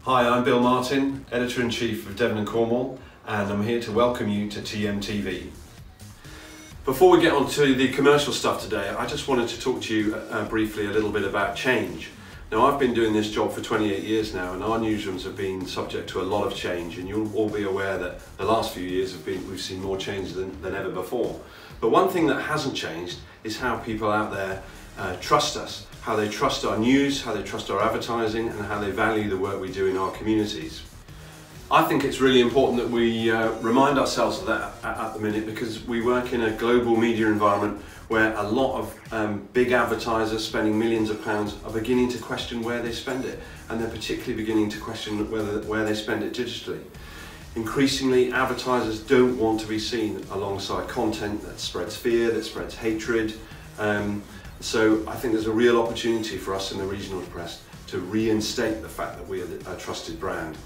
Hi, I'm Bill Martin, Editor-in-Chief of Devon and Cornwall, and I'm here to welcome you to TMTV. Before we get on to the commercial stuff today, I just wanted to talk to you briefly a little bit about change. Now, I've been doing this job for 28 years now, and our newsrooms have been subject to a lot of change, and you'll all be aware that the last few years we've seen more change than ever before. But one thing that hasn't changed is how people out there trust us, how they trust our news, how they trust our advertising, and how they value the work we do in our communities. I think it's really important that we remind ourselves of that at the minute, because we work in a global media environment where a lot of big advertisers spending millions of pounds are beginning to question where they spend it, and they're particularly beginning to question where they spend it digitally. Increasingly, advertisers don't want to be seen alongside content that spreads fear, that spreads hatred. So I think there's a real opportunity for us in the regional press to reinstate the fact that we are a trusted brand.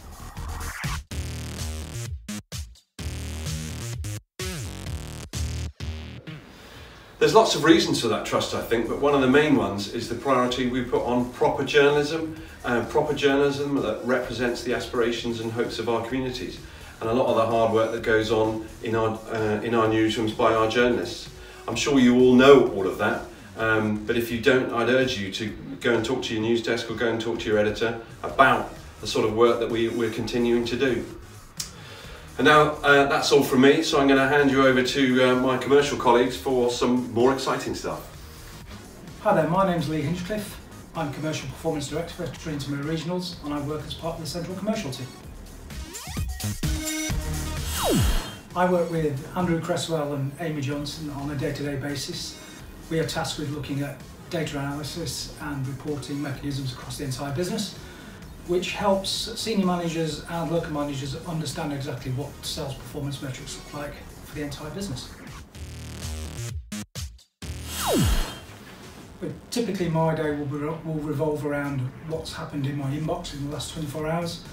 There's lots of reasons for that trust, I think, but one of the main ones is the priority we put on proper journalism that represents the aspirations and hopes of our communities, and a lot of the hard work that goes on in our newsrooms by our journalists. I'm sure you all know all of that, but if you don't, I'd urge you to go and talk to your news desk or go and talk to your editor about the sort of work that we're continuing to do. And now that's all from me, so I'm going to hand you over to my commercial colleagues for some more exciting stuff. Hi there, my name's Lee Hinchcliffe. I'm Commercial Performance Director for Trinity Mirror Regionals, and I work as part of the Central Commercial team. I work with Andrew Cresswell and Amy Johnson on a day-to-day basis. We are tasked with looking at data analysis and reporting mechanisms across the entire business, which helps senior managers and local managers understand exactly what sales performance metrics look like for the entire business. But typically my day will revolve around what's happened in my inbox in the last 24 hours,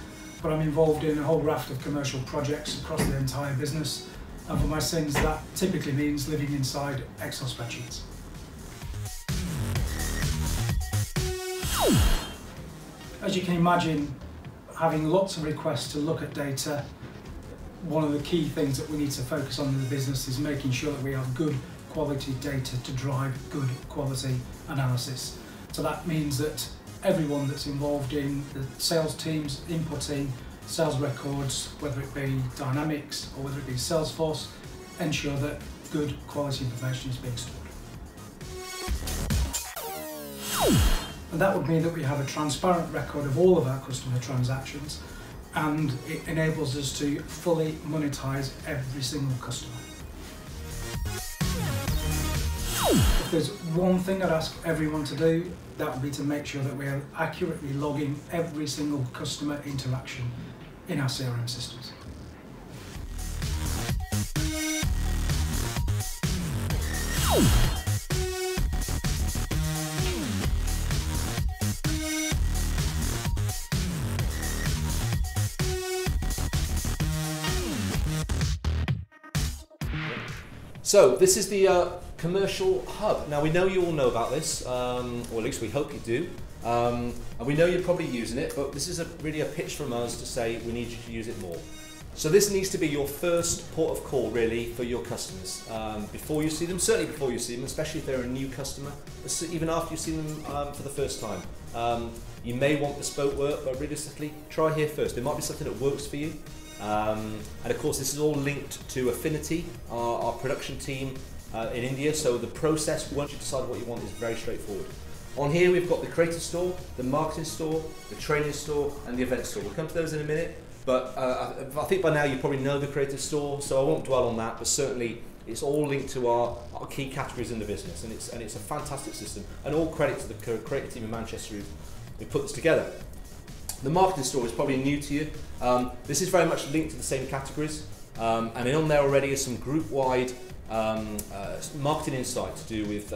but I'm involved in a whole raft of commercial projects across the entire business, and for my sins that typically means living inside Excel spreadsheets. As you can imagine, having lots of requests to look at data, one of the key things that we need to focus on in the business is making sure that we have good quality data to drive good quality analysis. So that means that everyone that's involved in the sales teams inputting sales records, whether it be Dynamics or whether it be Salesforce, ensure that good quality information is being stored. And that would mean that we have a transparent record of all of our customer transactions, and it enables us to fully monetize every single customer. If there's one thing I'd ask everyone to do, that would be to make sure that we are accurately logging every single customer interaction in our CRM systems. So this is the commercial hub. Now we know you all know about this, or at least we hope you do, and we know you're probably using it, but this is really a pitch from us to say we need you to use it more. So this needs to be your first port of call really for your customers, before you see them, certainly before you see them, especially if they're a new customer, even after you see them for the first time. You may want bespoke work, but realistically try here first. There might be something that works for you. And of course this is all linked to Affinity, our production team in India, so the process once you decide what you want is very straightforward. On here we've got the creative store, the marketing store, the training store and the event store. We'll come to those in a minute, but I think by now you probably know the creative store, so I won't dwell on that, but certainly it's all linked to our key categories in the business, and it's a fantastic system, and all credit to the creative team in Manchester who put this together. The marketing store is probably new to you. This is very much linked to the same categories, and on there already is some group-wide marketing insight to do with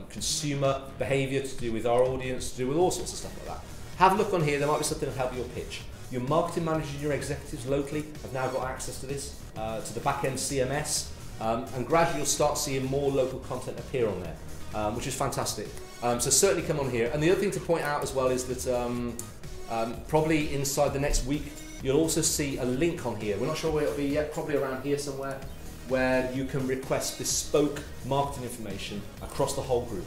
consumer behaviour, to do with our audience, to do with all sorts of stuff like that. Have a look on here. There might be something to help your pitch. Your marketing managers and your executives locally have now got access to this, to the back-end CMS, and gradually you'll start seeing more local content appear on there, which is fantastic. So certainly come on here. And the other thing to point out as well is that probably inside the next week, you'll also see a link on here. We're not sure where it'll be yet, probably around here somewhere, where you can request bespoke marketing information across the whole group.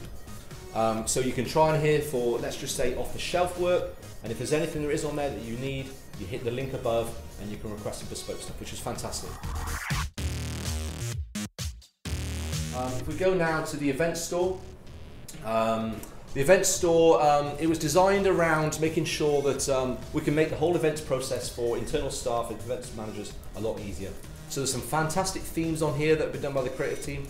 So you can try on here for, let's just say, off-the-shelf work, and if there's anything there is on there that you need, you hit the link above and you can request some bespoke stuff, which is fantastic. If we go now to the event store, the event store, it was designed around making sure that we can make the whole events process for internal staff and events managers a lot easier. So there's some fantastic themes on here that have been done by the creative team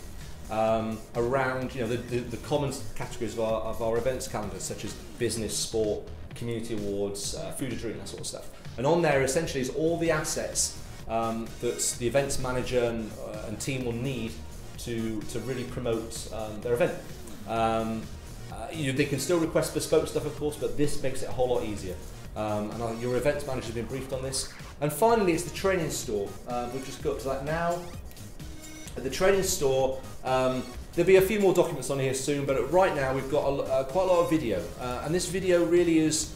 around the common categories of our events calendar, such as business, sport, community awards, food and drink, that sort of stuff. And on there essentially is all the assets that the events manager and team will need to really promote their event. They can still request bespoke stuff, of course, but this makes it a whole lot easier. And your events manager has been briefed on this. And finally, it's the training store. We'll just go up to that now. At the training store, there'll be a few more documents on here soon, but right now we've got quite a lot of video. And this video really is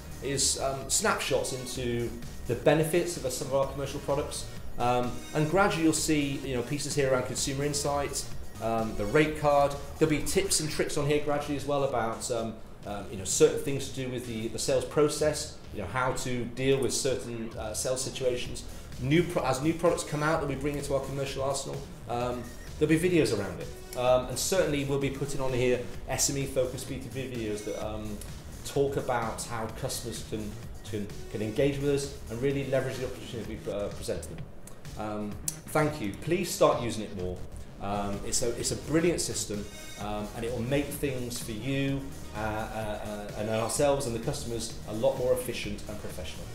snapshots into the benefits of some of our commercial products. And gradually you'll see pieces here around consumer insights, the rate card. There'll be tips and tricks on here gradually as well about certain things to do with the sales process, how to deal with certain sales situations. As new products come out that we bring into our commercial arsenal, there'll be videos around it. And certainly we'll be putting on here SME focused B2B videos that talk about how customers can engage with us and really leverage the opportunity we present to them. Thank you. Please start using it more. It's a brilliant system, and it will make things for you and ourselves and the customers a lot more efficient and professional.